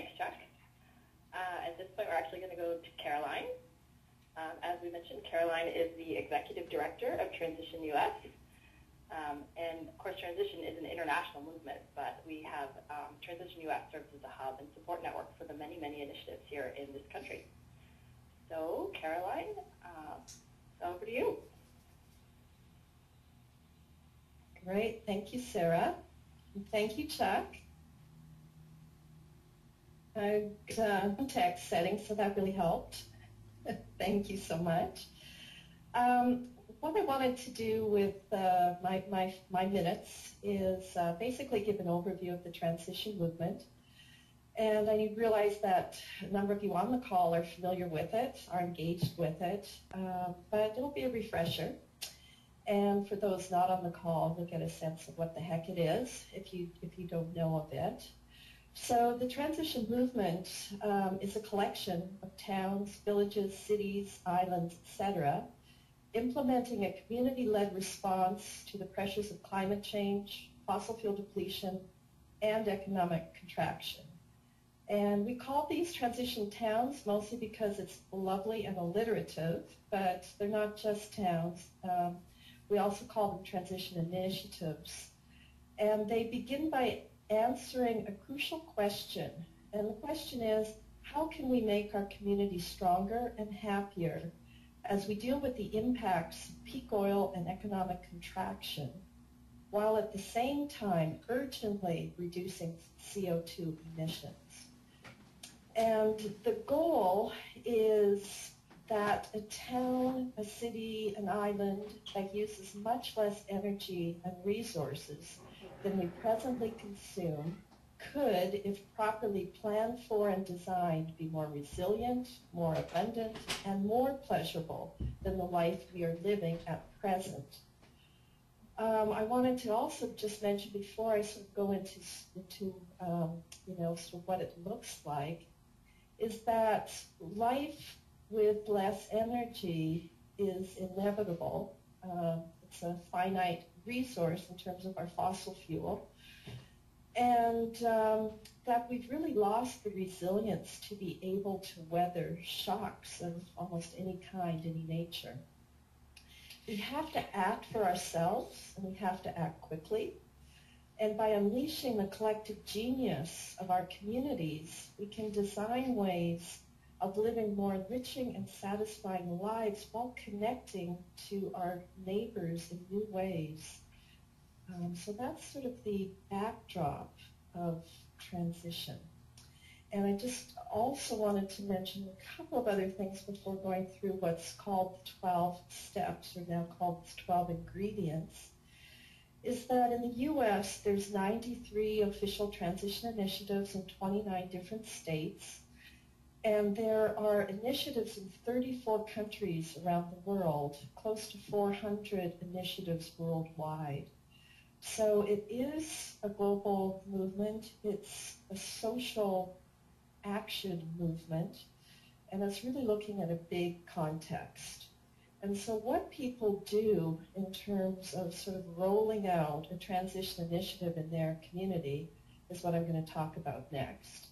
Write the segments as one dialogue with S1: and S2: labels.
S1: Thanks, Chuck. At this point, we're actually going to go to Carolyne. As we mentioned, Carolyne is the Executive Director of Transition US. And of course, Transition is an international movement, but we have Transition US serves as a hub and support network for the many, many initiatives here in this country. So, Carolyne, over to you.
S2: Great, thank you, Sarah. And thank you, Chuck. Context setting, so that really helped. Thank you so much. What I wanted to do with my minutes is basically give an overview of the transition movement. And I realize that a number of you on the call are familiar with it, are engaged with it, but it'll be a refresher. And for those not on the call, you'll get a sense of what the heck it is if you don't know of it. So the transition movement is a collection of towns, villages, cities, islands, etc., implementing a community-led response to the pressures of climate change, fossil fuel depletion, and economic contraction. And we call these transition towns mostly because it's lovely and alliterative, but they're not just towns. We also call them transition initiatives. And they begin by answering a crucial question. And the question is, how can we make our community stronger and happier as we deal with the impacts of peak oil and economic contraction, while at the same time urgently reducing CO2 emissions? And the goal is that a town, a city, an island that uses much less energy and resources than we presently consume could, if properly planned for and designed, be more resilient, more abundant, and more pleasurable than the life we are living at present. I wanted to also just mention before I sort of go into sort of what it looks like, is that life with less energy is inevitable. It's a finite resource in terms of our fossil fuel. And that we've really lost the resilience to be able to weather shocks of almost any kind, any nature. We have to act for ourselves, and we have to act quickly. And by unleashing the collective genius of our communities, we can design ways of living more enriching and satisfying lives while connecting to our neighbors in new ways. So that's sort of the backdrop of transition. And I just also wanted to mention a couple of other things before going through what's called the 12 steps, or now called the 12 ingredients, is that in the U.S. there's 93 official transition initiatives in 29 different states. And there are initiatives in 34 countries around the world, close to 400 initiatives worldwide. So it is a global movement. It's a social action movement, and it's really looking at a big context. And so what people do in terms of sort of rolling out a transition initiative in their community is what I'm going to talk about next.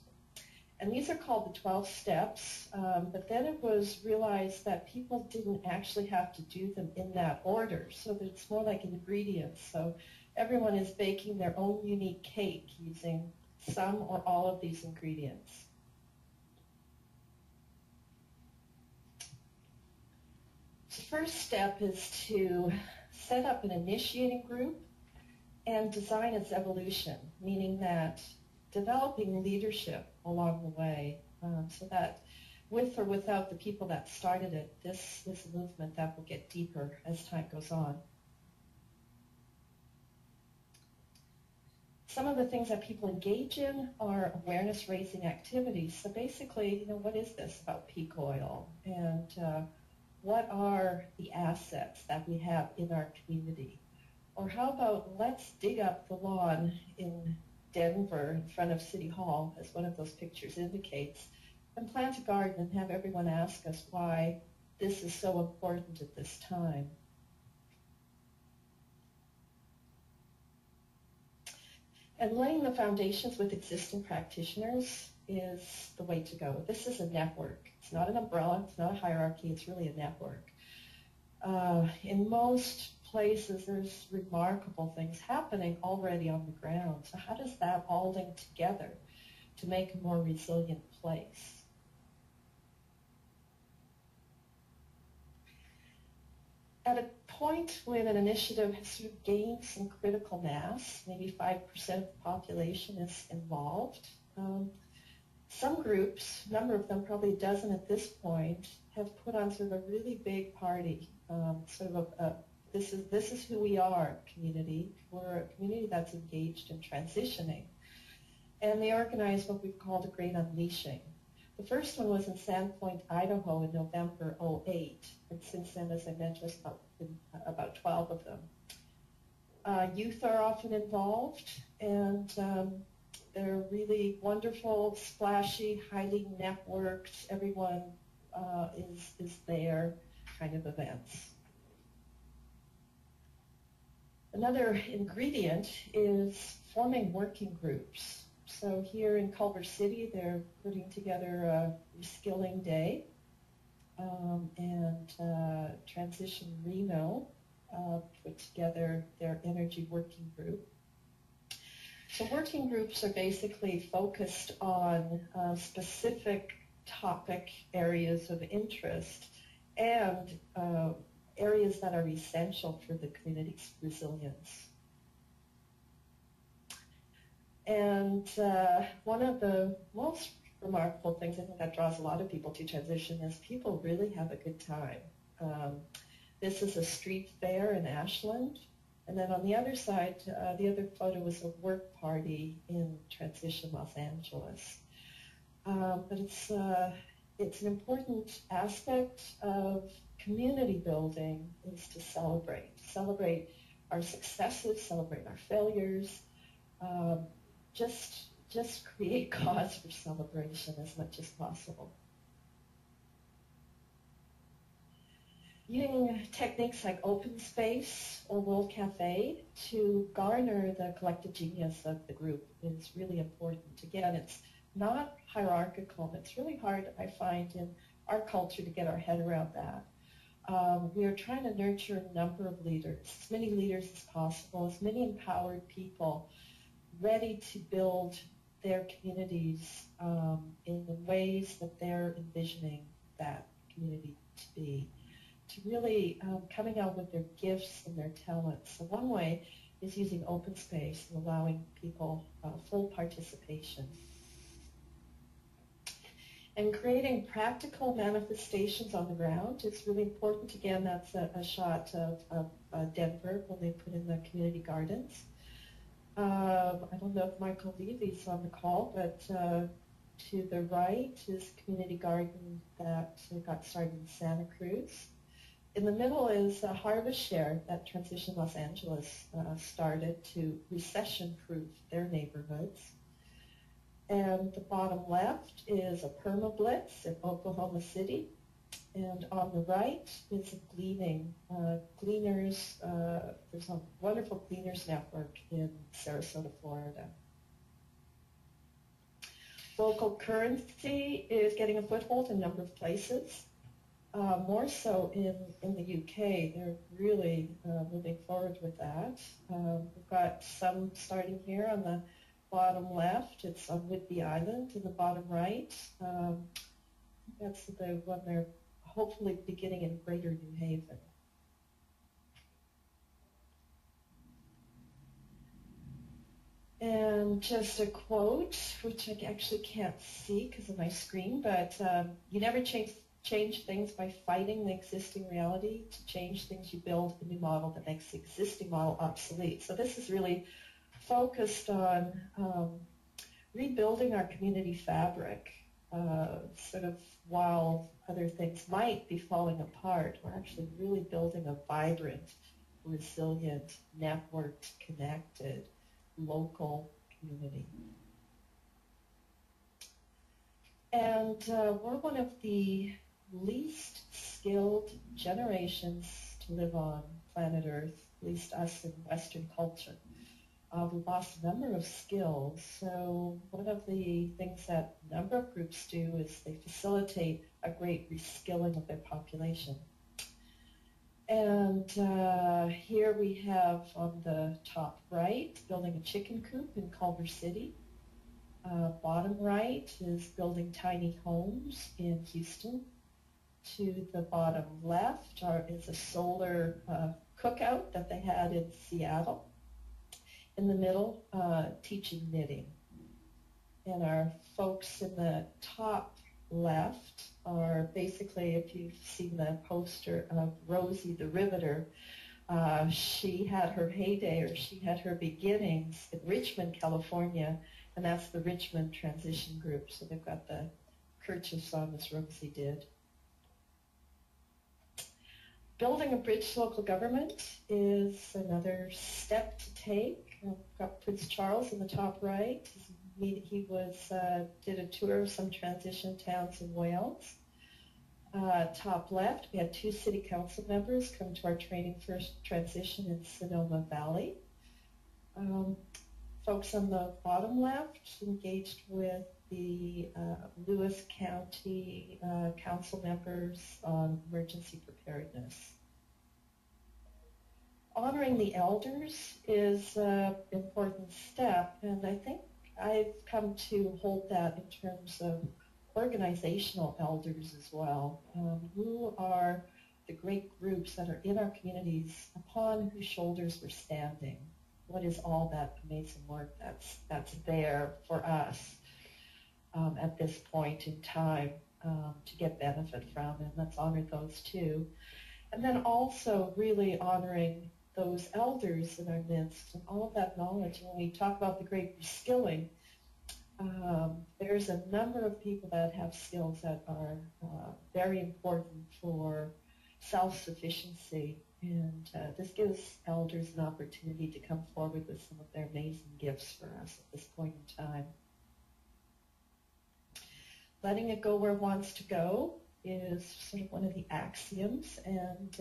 S2: And these are called the 12 steps, but then it was realized that people didn't actually have to do them in that order, so that it's more like ingredients. So everyone is baking their own unique cake using some or all of these ingredients. The first step is to set up an initiating group and design its evolution, meaning that developing leadership along the way, so that with or without the people that started it, this is a movement that will get deeper as time goes on. Some of the things that people engage in are awareness-raising activities. So basically, what is this about peak oil? And what are the assets that we have in our community? Or how about let's dig up the lawn in Denver in front of City Hall, as one of those pictures indicates, and plant a garden and have everyone ask us why this is so important at this time. And laying the foundations with existing practitioners is the way to go. This is a network. It's not an umbrella. It's not a hierarchy. It's really a network. In most places, there's remarkable things happening already on the ground. So how does that all link together to make a more resilient place? At a point when an initiative has sort of gained some critical mass, maybe 5% of the population is involved, some groups, a number of them, probably a dozen at this point, have put on sort of a really big party, sort of this is who we are community. We're a community that's engaged in transitioning. And they organized what we've called a Great Unleashing. The first one was in Sandpoint, Idaho in November '08. And since then, as I mentioned, about 12 of them. Youth are often involved, and they're really wonderful, splashy, highly networked, everyone is there kind of events. Another ingredient is forming working groups. So here in Culver City, they're putting together a reskilling day, and Transition Reno put together their energy working group. So working groups are basically focused on specific topic areas of interest and areas that are essential for the community's resilience. And one of the most remarkable things, I think that draws a lot of people to transition, is people really have a good time. This is a street fair in Ashland. And then on the other side, the other photo was a work party in Transition Los Angeles. But it's an important aspect of community building is to celebrate our successes, celebrate our failures, just create cause for celebration as much as possible. Using techniques like open space or World Cafe to garner the collective genius of the group is really important. Again, it's not hierarchical. It's really hard, I find, in our culture to get our head around that. We are trying to nurture a number of leaders, as many leaders as possible, as many empowered people ready to build their communities in the ways that they're envisioning that community to be, to really coming out with their gifts and their talents. So one way is using open space and allowing people full participation. And creating practical manifestations on the ground is really important. Again, that's a shot of Denver when they put in the community gardens. I don't know if Michael Levy's on the call, but to the right is a community garden that got started in Santa Cruz. In the middle is a harvest share that Transition Los Angeles started to recession-proof their neighborhoods. And the bottom left is a perma-blitz in Oklahoma City. And on the right is a gleaning. Gleaners, there's a wonderful gleaners network in Sarasota, Florida. Local currency is getting a foothold in a number of places. More so in the UK. They're really moving forward with that. We've got some starting here on the bottom left. It's on Whidbey Island. In the bottom right, that's the one they're hopefully beginning in Greater New Haven. And just a quote, which I actually can't see because of my screen, but you never change things by fighting the existing reality. To change things, you build a new model that makes the existing model obsolete. So this is really focused on rebuilding our community fabric, sort of while other things might be falling apart. We're actually really building a vibrant, resilient, networked, connected, local community. And we're one of the least skilled generations to live on planet Earth, at least us in Western culture. we lost a number of skills. So one of the things that a number of groups do is they facilitate a great reskilling of their population. And here we have on the top right, building a chicken coop in Culver City. Bottom right is building tiny homes in Houston. To the bottom left is a solar cookout that they had in Seattle. In the middle, teaching knitting. And our folks in the top left are basically, if you've seen the poster of Rosie the Riveter, she had her heyday, or she had her beginnings in Richmond, California, and that's the Richmond Transition Group. So they've got the kerchiefs on as Rosie did. Building a bridge to local government is another step to take. I've got Prince Charles in the top right. He did a tour of some transition towns in Wales. Top left, we had 2 city council members come to our training for transition in Sonoma Valley. Folks on the bottom left engaged with the Lewis County council members on emergency preparedness. Honoring the elders is an important step, and I think I've come to hold that in terms of organizational elders as well. Who are the great groups that are in our communities upon whose shoulders we're standing? What is all that amazing work that's there for us at this point in time to get benefit from? And let's honor those too. And then also really honoring those elders in our midst and all of that knowledge. When we talk about the great reskilling, there's a number of people that have skills that are very important for self-sufficiency. And this gives elders an opportunity to come forward with some of their amazing gifts for us at this point in time. Letting it go where it wants to go is sort of one of the axioms, and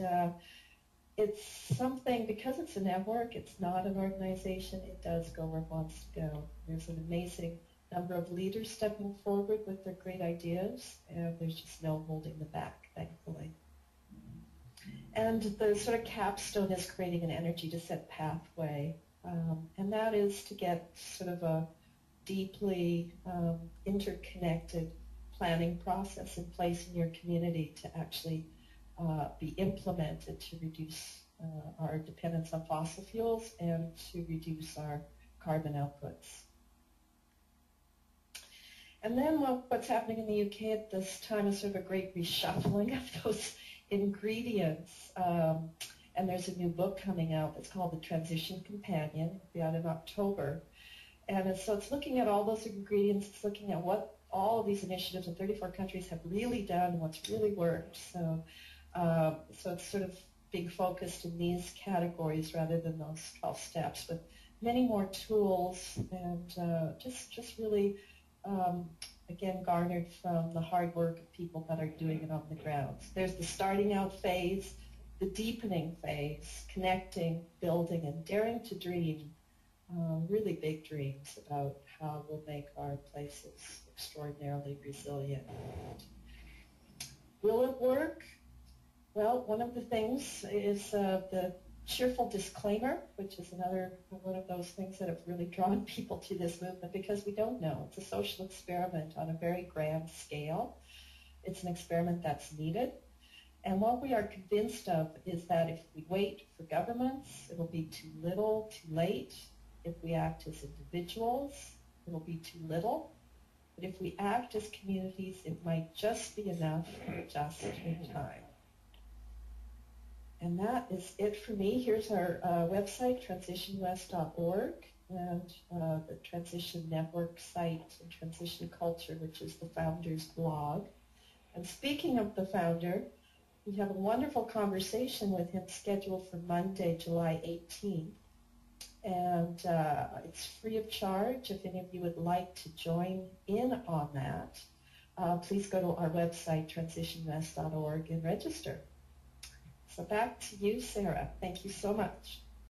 S2: it's something, because it's a network, it's not an organization, it does go where it wants to go. There's an amazing number of leaders stepping forward with their great ideas, and there's just no holding them back, thankfully. And the sort of capstone is creating an energy to set pathway, and that is to get sort of a deeply interconnected planning process in place in your community to actually be implemented to reduce our dependence on fossil fuels and to reduce our carbon outputs. And then what's happening in the UK at this time is sort of a great reshuffling of those ingredients. And there's a new book coming out that's called The Transition Companion. It'll be out in October. And so it's looking at all those ingredients. It's looking at what all of these initiatives in 34 countries have really done and what's really worked. So it's sort of being focused in these categories rather than those 12 steps, with many more tools and just really, again, garnered from the hard work of people that are doing it on the ground. There's the starting out phase, the deepening phase, connecting, building, and daring to dream, really big dreams about how we'll make our places extraordinarily resilient. Will it work? Well, one of the things is the cheerful disclaimer, which is another one of those things that have really drawn people to this movement, because we don't know. It's a social experiment on a very grand scale. It's an experiment that's needed. And what we are convinced of is that if we wait for governments, it will be too little, too late. If we act as individuals, it will be too little. But if we act as communities, it might just be enough, just in time. And that is it for me. Here's our website, transitionwest.org, and the Transition Network site, and Transition Culture, which is the founder's blog. And speaking of the founder, we have a wonderful conversation with him scheduled for Monday, July 18th. And it's free of charge. If any of you would like to join in on that, please go to our website, transitionwest.org, and register. So back to you, Sarah. Thank you so much.